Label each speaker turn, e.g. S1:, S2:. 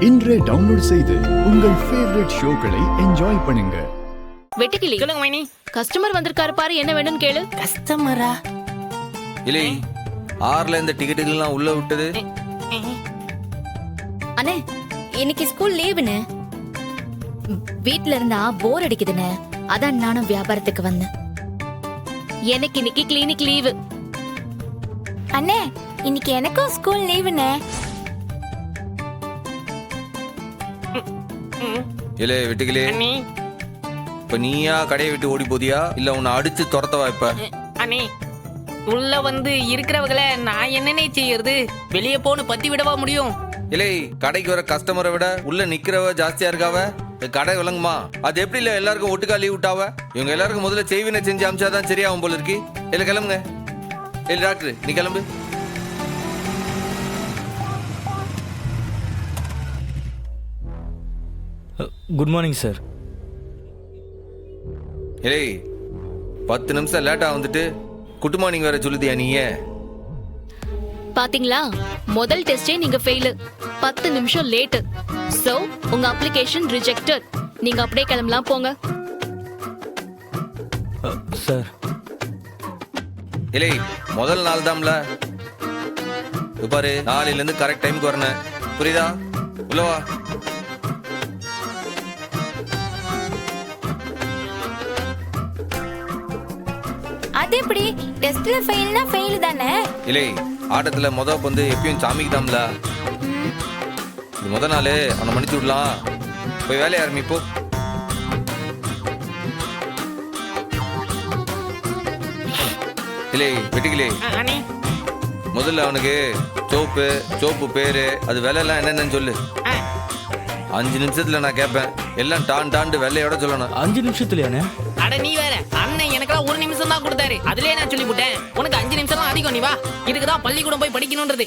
S1: இன்றே டவுன்லோட் செய்து உங்கள் ஃபேவரட் ஷோக்களை என்ஜாய் பண்ணுங்க.
S2: வெட்டுக்கிளி,
S3: சொல்லுங்க மைனி.
S2: கஸ்டமர் வந்திருக்காரு பாரு, என்ன வேணும்னு கேளு.
S3: கஸ்டமரா?
S4: இல்லை, ஆறுல இந்த டிக்கெட்டுகள்லாம் உள்ள விட்டது.
S5: அண்ணே, இன்னைக்கு ஸ்கூல் லீவுன்னு வீட்ல இருந்தா போர் அடிக்குதுன்னு அதான் நானும் வியாபாரத்துக்கு வந்தேன்.
S2: எனக்கு இன்னைக்கு கிளினிக் லீவு.
S5: அண்ணே, இன்னைக்கு எனக்கும் ஸ்கூல் லீவுண்ணே.
S4: இல்லை வெட்டுக்கிளே,
S3: அண்ணி,
S4: இப்ப நீயா கடையை விட்டு ஓடி போதியா இல்ல உன்னை அடிச்சு துரத்தவா? இப்ப
S3: அண்ணி, உள்ள வந்து இருக்கிறவங்கள நான் என்னன்னே செய்யறது? வெளியே போன்னு பத்தி விடவா முடியும்?
S4: இல்லை, கடைக்கு வர கஸ்டமரை விட உள்ள நிக்கிறவ ஜாஸ்தியா இருக்காவ. கடை விளங்குமா? அது எப்படி இல்ல எல்லாருக்கும் ஒட்டுக்கா லீவ் விட்டாவ? இவங்க எல்லாருக்கும் முதல்ல செய்வினை செஞ்சு அமிச்சாதான் சரியாகும் போல இருக்கு. இல்ல கிளம்புங்க. இல்ல டாக்டர், நீ கிளம்பு.
S6: Good morning sir.
S4: இல்லை, 10 நிமிஷம் லேட்டா வந்துட்டு குட் மார்னிங் வேற சொல்லுதியா நீ?
S2: பாத்தீங்களா, முதல் டெஸ்டே நீங்க ஃபெயில். 10 நிமிஷம் லேட். சோ உங்க அப்ளிகேஷன் ரிஜெக்டட். நீங்க அப்படியே கிளம்பலாம், போங்க.
S6: சார்,
S4: இல்லை, முதல் நாள் தான்ல. பாரு, நாளையில இருந்து கரெக்ட் டைமுக்கு வரணும், புரியுதா? உள்ளவா.
S5: அது எப்படி? டெஸ்ட்ல ஃபெயில்னா ஃபெயில் தானே?
S4: இல்லை, ஆட்டத்துல முத பந்து எப்பயும் சாமிக்கு தான்ல. இது முத நாள், அவனை மன்னிச்சு விடலாம். போய் வேலையை ஆரம்பிப்போ. இல்லை வெட்டிக்கலே,
S3: அண்ணி,
S4: முதல்ல அவனுக்கு சோப்பு பேரு அது விலை எல்லாம் என்னென்னு சொல்லு. 5 நிமிஷத்துல நான் கேட்பேன். எல்லாம் டாண்டு வெள்ளையோட சொல்லணும்.
S6: 5 நிமிஷத்துலயானே?
S3: அட நீ வேற. அண்ணன் எனக்கெல்லாம் 1 நிமிஷம் தான் கொடுத்தாரு. அதுலயே நான் சொல்லி போட்டேன். உனக்கு 5 நிமிஷம் அதிகம். நீ வா. இதுக்குதான் பள்ளிக்கூடம் போய் படிக்கணும்ன்றது.